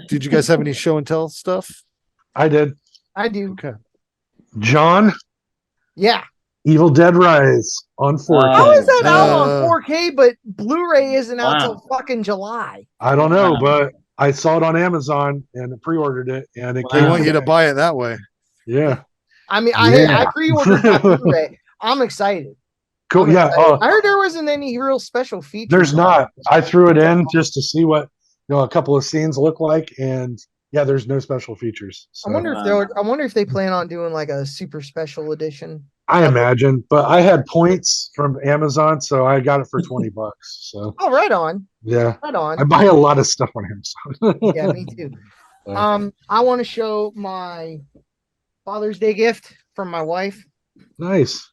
Did you guys have any show and tell stuff? I did. I do. Okay. John, Yeah. Evil Dead Rise on 4K. How is that out on Uh, 4K, but Blu-ray isn't out Wow. till fucking July? I don't know, Wow. but I saw it on Amazon and pre-ordered it, and it They came. want you to buy it that way. Yeah, I mean, Yeah. I pre-ordered that Blu-ray. I'm excited. cool. I'm Yeah, excited. I heard there wasn't any real special features. there's not. I threw it in just to see what a couple of scenes look like, and yeah, there's no special features. So I wonder if they plan on doing like a super special edition. I imagine, but I had points from Amazon, so I got it for $20. So Oh, right on, yeah, right on. I buy a lot of stuff on Amazon. Yeah, me too. So, I want to show my Father's Day gift from my wife. nice.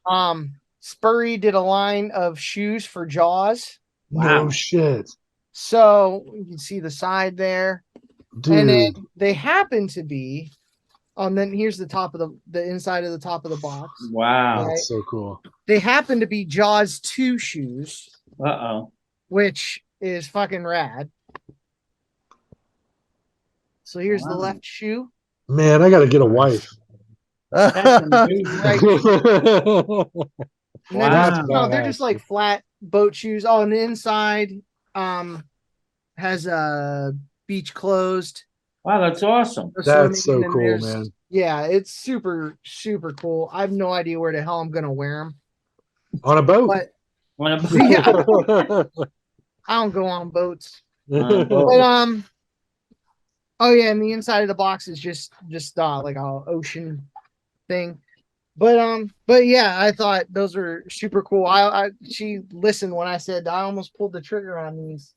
Spurry did a line of shoes for Jaws. No shit, So you can see the side there. dude. And then they happen to be, then here's the top of the inside of the top of the box. Wow. That's so cool. They happen to be Jaws 2 shoes, Uh-oh. which is fucking rad. So here's the Wow. left shoe. Man, I got to get a wife. That's amazing. Right. And then Wow. just, no, they're just like flat boat shoes. Oh, and the inside has beach closed. Wow, that's awesome. That's so And then cool, there's- man. Yeah, it's super, super cool. I have no idea where the hell I'm gonna wear them, On a boat. but Wanna- yeah, I don't go on boats. But oh yeah, and the inside of the box is just like a ocean thing. But yeah, I thought those were super cool. She listened when I said I almost pulled the trigger on these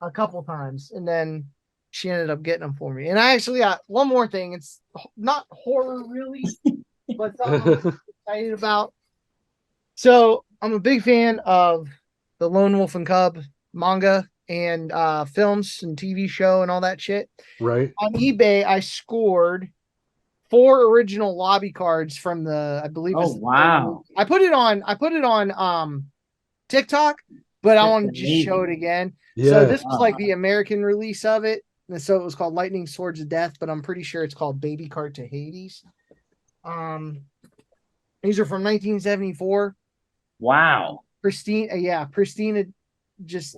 a couple times, and then she ended up getting them for me. And I actually got one more thing. It's not horror really, but something I'm excited about. So I'm a big fan of the Lone Wolf and Cub manga and films and TV show and all that shit. Right. On eBay, I scored 4 original lobby cards from I believe. Oh, wow. I put it on TikTok, but I wanted to just show it again. Yeah. So this was like the American release of it. And so it was called Lightning Swords of Death, but I'm pretty sure it's called Baby Cart to Hades. These are from 1974. Wow. Pristine, pristine, just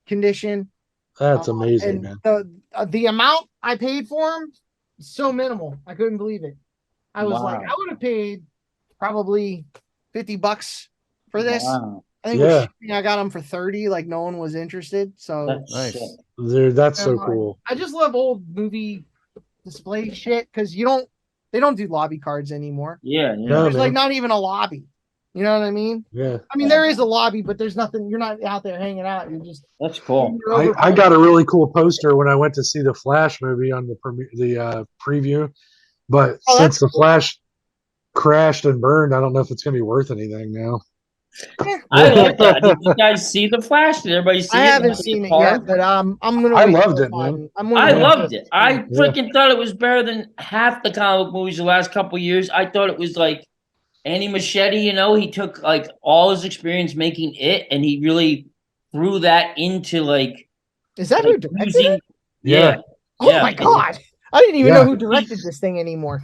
condition. That's amazing, And man. the amount I paid for them, so minimal. I couldn't believe it. I was like, Wow. I would have paid probably $50 for this. Wow. I think with shipping, I got them for 30. Like no one was interested. So That's Nice. sick. Dude, that's so And, like, cool. I just love old movie display shit because they don't do lobby cards anymore. Yeah. No, There's like man. not even a lobby. You know what I mean? Yeah. I mean, there is a lobby, but there's nothing. You're not out there hanging out. You're just. That's cool. I got a really cool poster when I went to see the Flash movie on the preview, but Oh, since that's the cool. Flash crashed and burned, I don't know if it's going to be worth anything now. I like that. Did you guys see the Flash? Did everybody see it? I haven't Like, seen the it car? yet, but I'm gonna. I wait loved till it, man. I loved it. I Yeah. freaking thought it was better than half the comic book movies the last couple of years. I thought it was like Andy Muschietti, he took like all his experience making it and he really threw that into like Is that who directed it? Yeah. Oh Yeah. my god! I didn't even Yeah. know who directed this thing anymore.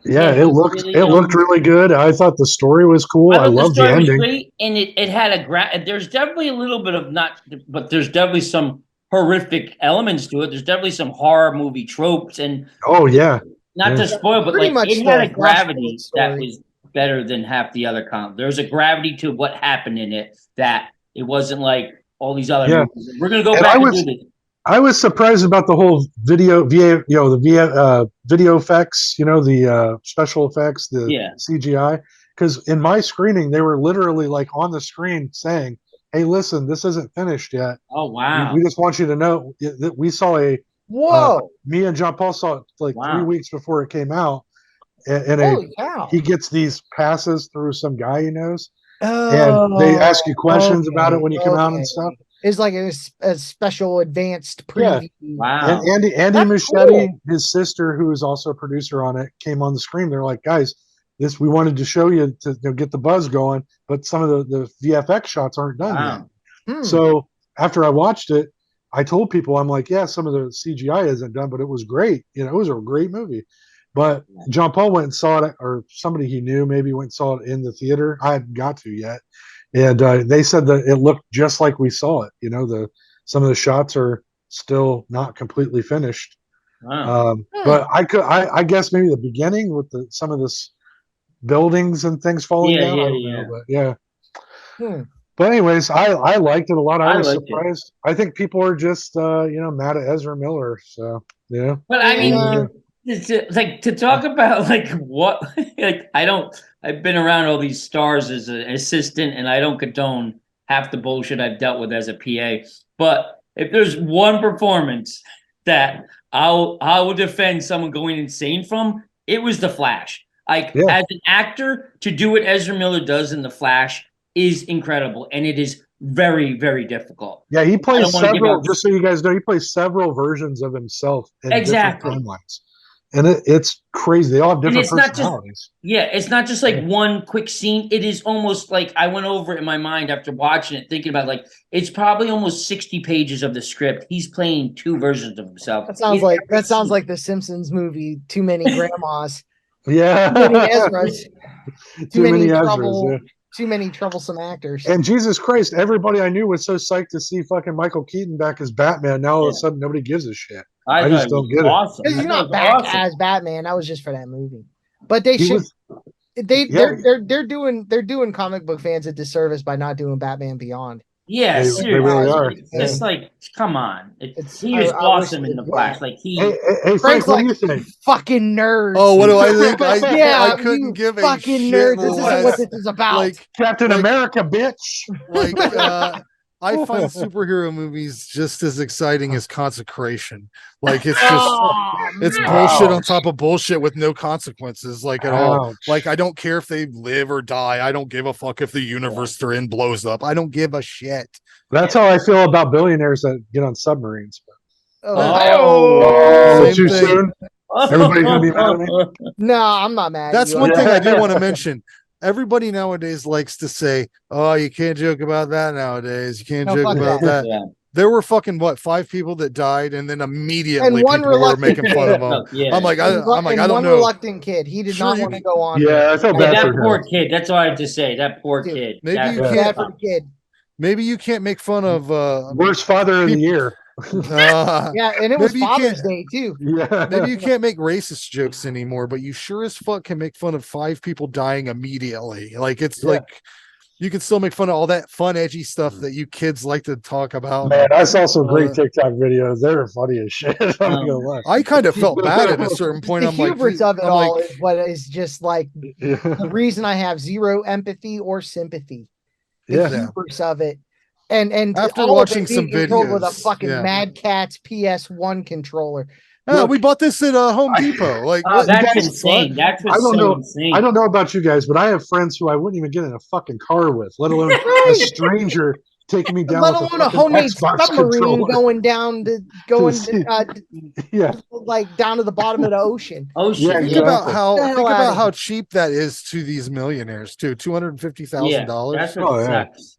Yeah, Yeah, it looked really, it looked really good. I thought the story was cool. I thought loved the story was ending. great, and it had there's definitely a little bit of but there's definitely some horrific elements to it. There's definitely some horror movie tropes, and Oh yeah. not Yeah. to spoil, but Pretty like much it had a the gravity Flashpoint that story. was better than half the other comics. There was a gravity to what happened in it that it wasn't like all these other Yeah. movies. We're gonna go And back I and was- do this. I was surprised about the whole video effects, the special effects, the Yeah. CGI. Because in my screening, they were literally like on the screen saying, "Hey, listen, this isn't finished yet. Oh wow! We just want you to know that we saw Whoa! me and John Paul saw it like Wow. 3 weeks before it came out, and Holy cow! he gets these passes through some guy he knows, and they ask you questions about it when you come out and stuff. It's like a special advanced Yeah. preview. Wow! And Andy That's Muschietti, cool. his sister, who is also a producer on it, came on the screen. They're like, guys, we wanted to show you to get the buzz going, but some of the VFX shots aren't done Wow! yet. Hmm. So after I watched it, I told people, I'm like, yeah, some of the CGI isn't done, but it was great. It was a great movie. But John Paul went and saw it, or somebody he knew maybe went and saw it in the theater. I hadn't got to yet, and they said that it looked just like we saw it. Some of the shots are still not completely finished. Wow. But I guess maybe the beginning with some of this buildings and things falling Yeah, down. yeah, I don't yeah. know, but yeah. Hmm. But anyways, I liked it a lot. I I was liked it. surprised. I think people are just mad at Ezra Miller. So yeah. But I mean, Yeah. it's like to talk about like what like I've been around all these stars as an assistant, and I don't condone half the bullshit I've dealt with as a PA. But if there's one performance that I will defend someone going insane from, it was The Flash. Like Yeah. as an actor, to do what Ezra Miller does in The Flash is incredible, and it is very, very difficult. Yeah, he plays don't wanna give several. out- Just so you guys know, he plays several versions of himself in Exactly. different timelines, and it's crazy. They all have different it's not just- personalities. Yeah, it's not just like Yeah. one quick scene. It is almost like I went over it in my mind after watching it, thinking about like it's probably almost 60 pages of the script. He's playing two versions of himself. That sounds in like every that sounds scene. like the Simpsons movie. Too many grandmas, Yeah, too many Ezras, too many Ezras. trouble, Yeah. too many troublesome actors. And Jesus Christ, everybody I knew was so psyched to see fucking Michael Keaton back as Batman. Now all of a Yeah. sudden, nobody gives a shit. I I just thought it don't was get it. awesome. Because he's I not thought it was back awesome. as Batman. That was just for that movie. But they He should. was- Yeah. They're doing comic book fans a disservice by not doing Batman Beyond. Yeah, They seriously. really are. It's just like, come on. It's- He was I wish awesome they in The would. Flash. Like he. Hey, Frank, Frank's what do like you think? fucking nerds. Oh, what do I think? Yeah, I couldn't you give a fucking shit nerds. This isn't less. what this is about. Like, Captain like- America, bitch. like I find superhero movies just as exciting as Consecration. Like it's just Oh, it's man. bullshit on Ouch. top of bullshit with no consequences, like at all. Ouch. Like I don't care if they live or die. I don't give a fuck if the universe they're in blows up. I don't give a shit. That's how I feel about billionaires that get on submarines. Oh. Same Too thing. soon? Everybody's gonna be mad at me? No, I'm not mad. That's at you. one thing I do Yeah. want to mention. Everybody nowadays likes to say, "Oh, you can't joke about that nowadays. You can't No, joke fuck about that. that." Yeah. There were fucking 5 people that died, and then immediately one people were reluctant making fun of kid. them. Yeah. I'm like, I And don't one know. reluctant kid. He did Sure, not you want to can- go on. Yeah, I felt Yeah, bad that for poor him. kid. That's all I have to say. That poor Dude, kid. maybe That- you Yeah. Bad can't. for the kid. Maybe you can't make fun of. Worst father of the People- year. Yeah, and it was Maybe you Father's can't- Day too. Yeah. Maybe you can't make racist jokes anymore, but you sure as fuck can make fun of 5 people dying immediately. Like it's Yeah. like you can still make fun of all that fun, edgy stuff that you kids like to talk about. Man, I saw some great Uh, TikTok videos. They're funny as shit. I'm not gonna lie. I kind of felt bad at a certain point. The I'm like, hubris of it I'm all like, is what is just like Yeah. the reason I have zero empathy or sympathy. The Yeah. hubris of it. And After all of watching it being some controlled with a videos, fucking yeah. Mad Catz PS1 controller. "Ah, Look, we bought this at Home Depot. Like, Oh, what- that's guys- insane. That's I what's don't so know- insane. I don't know about you guys, but I have friends who I wouldn't even get in a fucking car with, let alone a Right. stranger taking me down Let with alone a a fucking homemade Xbox submarine controller. going see- uh, Yeah, like down to the bottom of the ocean. Oh shit! Yeah, think Yeah, about exactly. how Get the hell think outta about how here. cheap that is to these millionaires too. $250,000. that's Oh, what yeah. sucks.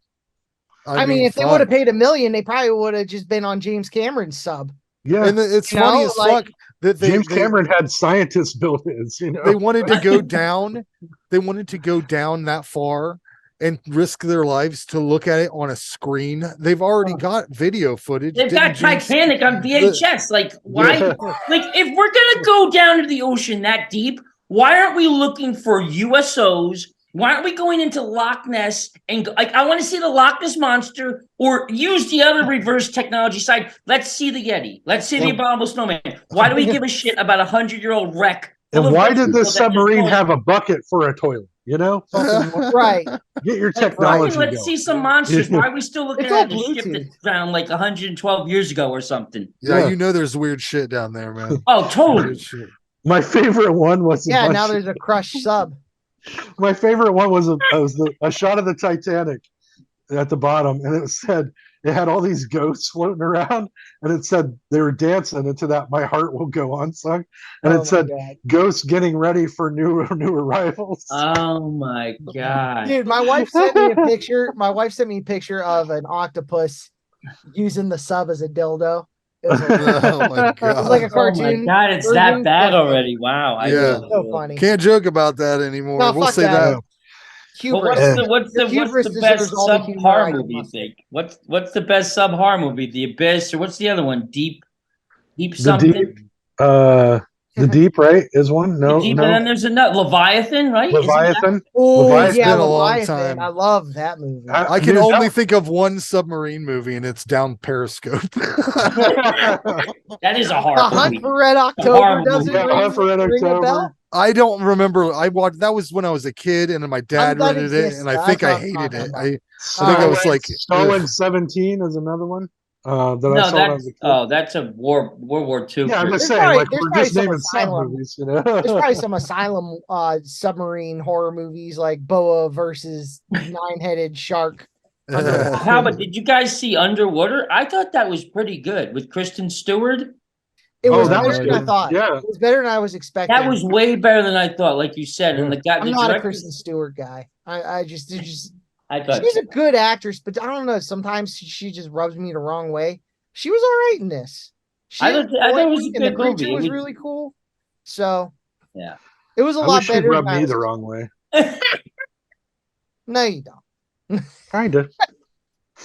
I mean, if they would have fuck. paid $1 million, they probably would have just been on James Cameron's sub. yeah. And it's You funny know, as like- fuck that they, James they, Cameron had scientists build his. You know, they wanted to go down. They wanted to go down that far and risk their lives to look at it on a screen. They've already got video footage. They've got Didn't James- Titanic on VHS. Like, why? Yeah. Like, if we're gonna go down to the ocean that deep, why aren't we looking for USOs? Why aren't we going into Loch Ness and like I want to see the Loch Ness monster or use the other reverse technology side? Let's see the Yeti. Let's see the Yeah. abominable snowman. Why do we give a shit about 100-year-old wreck? and full of why rich did people this that just submarine won't- have a bucket for a toilet? You know, Fucking Right. get your Fucking technology. let's going. see some monsters. Why are we still looking It's all at the ship that Bluetooth. drowned like 112 years ago or something? Yeah, Yeah. you know there's weird shit down there, man. Oh, totally. Weird shit. My favorite one was a Yeah, bunch now of- there's a crushed sub. My favorite one was a shot of the Titanic at the bottom, and it said it had all these ghosts floating around, and it said they were dancing into that "My Heart Will Go On" song, and Oh it my said God. ghosts getting ready for new arrivals. Oh my god. Dude, my wife sent me a picture. My wife sent me a picture of an octopus using the sub as a dildo. It was, Oh my it was like a god. cartoon. Oh my god, it's version. that bad Yeah. already. Wow. I Yeah. didn't So know. funny. Can't joke about that anymore. No, We'll fuck say that. that. Yeah. But Hubris. what's Your the hubris best deserves all the sub humor horror I can movie you muster. think? What's the best sub horror movie? The Abyss or what's the other one? Deep The something? Deep, the Deep, right? Is one? No, Deep, and then there's another Leviathan, right? Isn't that- Leviathan. Oh Leviathan. yeah, Been a long Leviathan. time. I love that movie. I can Dude, only think of one submarine movie, and it's Down Periscope. that is a The horror Hunt movie. for Red horror October doesn't movie. ring, Hunt for Red ring a October. bell. I don't remember. I watched that was when I was a kid, and my dad Undead rented it, Exists, and I that's think what I I'm hated talking it. about. I think I was like, Stalin ugh. 17 is another one that I No, saw when I was that's a kid. that's a World War II. Yeah, I'm just There's saying, probably- like there's we're probably just some naming sub Asylum. movies, you know. There's probably some Asylum submarine horror movies like Boa versus Nine-Headed Shark. How about did you guys see Underwater? I thought that was pretty good with Kristen Stewart. It Oh, was that better was than I good. thought. Yeah. It was better than I was expecting. That was way better than I thought, like you said. And the guy, I'm the not a director, Kristen Stewart guy. I just I thought she's a good actress, but I don't know. Sometimes she just rubs me the wrong way. She was all right in this. I thought it was a and the good creature movie. It was was- really cool. So Yeah. it was a I lot wish she'd better. rub than I me was the wrong way. No, you don't. Kinda.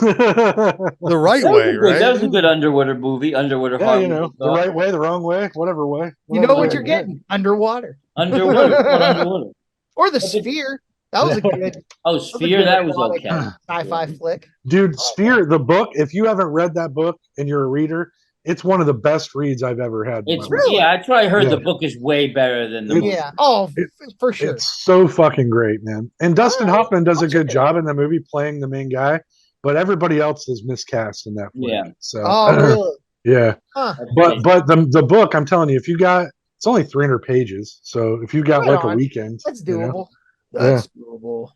The right way, That right? was a good Underwater movie. Underwater Yeah, horror you know, movie. the right way, the wrong way, whatever way. You know whatever what way you're to get. getting underwater Underwater. It's called Underwater. or the But the- Sphere. That was a good Oh, Sphere, that was aquatic okay. sci-fi flick. Dude, Sphere, the book, if you haven't read that book and you're a reader, it's one of the best reads I've ever had. in It's my life. yeah, that's why I heard Yeah. the book is way better than the movie. Yeah. Oh, It- for sure. It's so fucking great, man. And Dustin Alright, Hoffman does I'll a good check it out. job in the movie playing the main guy, but everybody else is miscast in that flick. Yeah. So Oh, really? yeah. Huh. But the book, I'm telling you, if you got it's only 300 pages. So if you got Right like on. a weekend, That's you know? doable. That's doable.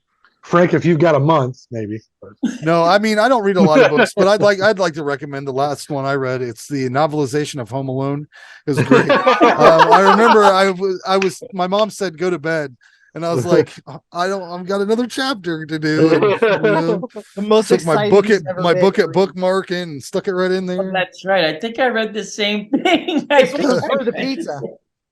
Frank, if you've got a month, maybe. But No, I mean I don't read a lot of books, but I'd like to recommend the last one I read. It's the novelization of Home Alone. It was great. I remember I was my mom said go to bed, and I was like I've got another chapter to do. And, you know, The most took my exciting book he's at ever my been book to at read. bookmark in and stuck it right in Oh, there. that's right. I think I read the same thing. Or the pizza.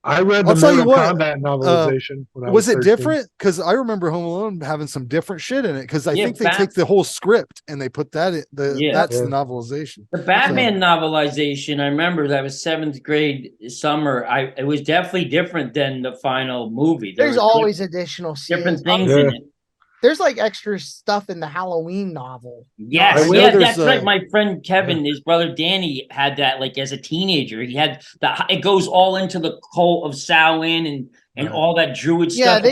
I read the I'll tell you Mortal what, Kombat novelization when I Was it 13. different? Because I remember Home Alone having some different shit in it. Because I Yeah, think they take the whole script and they put that in Yeah. that's Yeah. the novelization. The Batman novelization, I remember that was 7th grade summer. It was definitely different than the final movie. There There's was always additional scenes. different things Yeah. in it. There's like extra stuff in the Halloween novel. Yes, I know yeah, there's that's right. a- My friend Kevin, his brother Danny, had that like as a teenager. He had the it goes all into the cult of Samhain and Right. all that druid Yeah, stuff.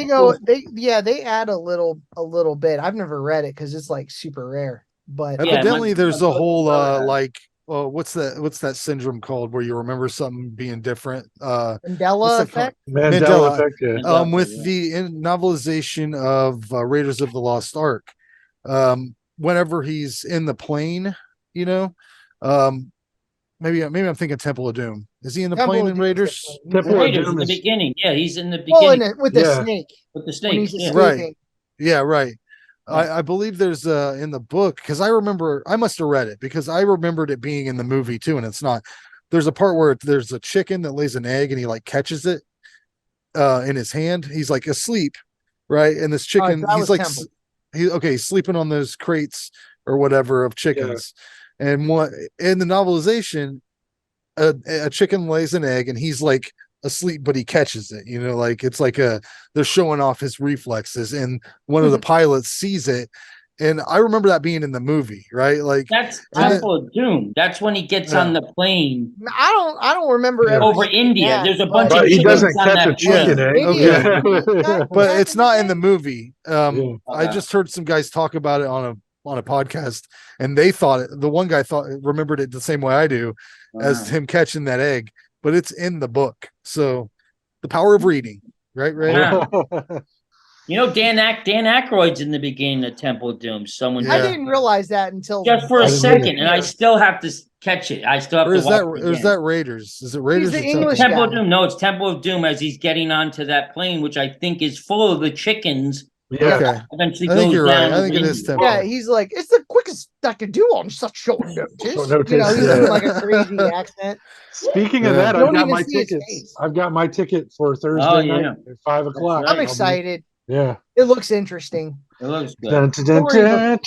they add a little bit. I've never read it because it's like super rare. But Yeah, Evidently, my- there's my a whole brother had it. like what's that syndrome called where you remember something being different? What's Mandela that called? effect. Mandela Mandela. effect. Yeah. With Yeah. the novelization of Raiders of the Lost Ark, whenever he's in the plane, you know, maybe I'm thinking Temple of Doom. Is he in the Temple plane of in Doom is Raiders? different. Temple of Raiders in Doom the is- beginning. Yeah, he's in the Well, beginning with the Yeah. snake with the when snake. he's Yeah. escaping. Yeah, right. Yeah. I believe there's in the book because I remember I must have read it because I remembered it being in the movie too, and it's not. There's a part where there's a chicken that lays an egg and he like catches it in his hand. He's like asleep, right? And this chicken, that he's was like Temple. he's sleeping on those crates or whatever of chickens. And what in the novelization, a chicken lays an egg and he's like asleep, but he catches it. You know, like it's like they're showing off his reflexes, and one of the pilots sees it. And I remember that being in the movie, right? Like That's And then- Temple of Doom. That's when he gets on the plane I don't remember Yeah. ever over seeing India. that, There's a bunch But of he chickens doesn't on catch that a chicken, plane. eh? Maybe Yeah. but it's not in the movie. Yeah. I just heard some guys talk about it on a podcast, and they thought it. The one guy remembered it the same way I do, as him catching that egg. But it's in the book. So the power of reading, right? Right. Yeah. You know, Dan Aykroyd's in the beginning of Temple of Doom. Someone I Yeah. didn't realize that until just for I a didn't second, and I still have to catch it. I still have Or to is watch that it or is again. that Raiders? Is it Raiders? the or Temple? English Temple of guy. Doom? No, it's Temple of Doom as he's getting onto that plane, which I think is full of the chickens Yeah. Okay. Eventually I think goes you're right. down I think it the is engine. tempo. Yeah, he's like, it's the quickest I could do on such short notice. Short notice, You know, he's yeah. doing like a crazy accent. Speaking of Yeah. that, You I've don't got even my see his tickets. face. I've got my ticket for Thursday Oh, night yeah. at 5 o'clock. right. I'm I'll be- excited. Yeah. It looks interesting. It looks good. Dun, dun, dun, Story dun,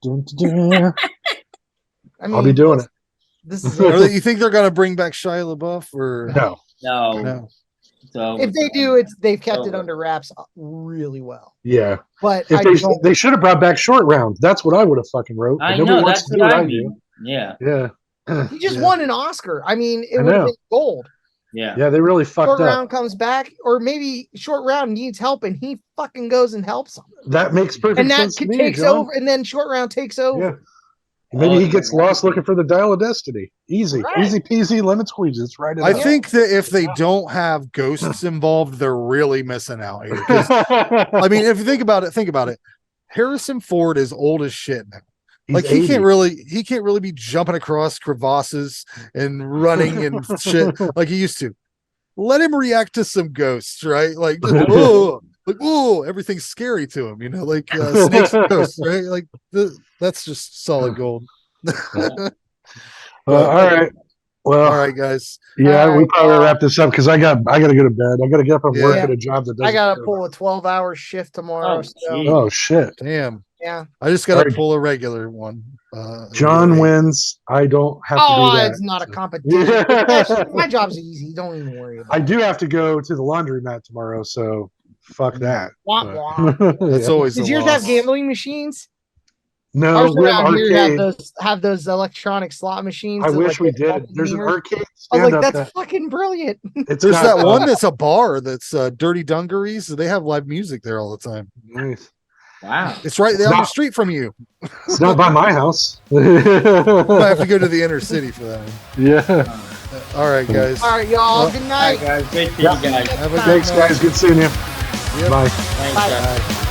dun, dun, dun. I mean, I'll be doing it. This is Are it. they, you think they're gonna bring back Shia LaBeouf or No. No. no? So If they do, they've kept it over. under wraps really well. Yeah. But If I they don't. they should have brought back Short Round. That's what I would have fucking wrote. But I nobody know wants that's to do what what I I mean. Yeah. do. Yeah. He just Yeah. won an Oscar. I mean, it I would have know. been gold. Yeah. Yeah, they really Short fucked up. round comes back, or maybe short round needs help, and he fucking goes and helps him, That makes perfect and that sense to me, takes John. over, and then short round takes over. Yeah. Maybe Oh, he gets yeah. lost looking for the dial of destiny. Easy. Right. Easy peasy lemon squeeze. It's right. I think that if they don't have ghosts involved, they're really missing out here. 'Cause, I mean, if you think about it. Harrison Ford is old as shit now. Like he can't really be jumping across crevasses and running and shit like he used to. Let him react to some ghosts, right? Like, oh, like, oh, everything's scary to him, you know, like snakes and ghosts, right? Like that's just solid gold. all right. Well, All right, guys. yeah, All we right, probably well- wrap this up because I got to go to bed. I got to get up and work Yeah. at a job that doesn't. I gotta care pull about a 12-hour shift tomorrow. Oh, So geez. it. Oh shit! Damn. yeah. I just gotta Alright. pull a regular one. John yeah. wins. I don't have to Oh, do that. it's not a so. competition. My job's easy. Don't even worry about I it. do have to go to the laundromat tomorrow, so fuck that. Womp But- womp. That's Yeah. always Does a yours loss. have gambling machines? No, Ours we have around here arcade. have those electronic slot machines. I that, wish like, we get all did. the There's an mirrors. arcade I was stand like, up that's that fucking brilliant. it's There's got, that one that's a bar that's Dirty Dungarees. They have live music there all the time. Nice. Wow. It's right down the not- street from you. It's not by my house. I have to go to the inner city for that one. Yeah. All right, guys. All right, y'all. Well, Good All night. right, guys. Great to see Yeah. you guys. Have a good Thanks, night. guys. Good seeing you. Yep. Bye. Thanks, Bye. guys.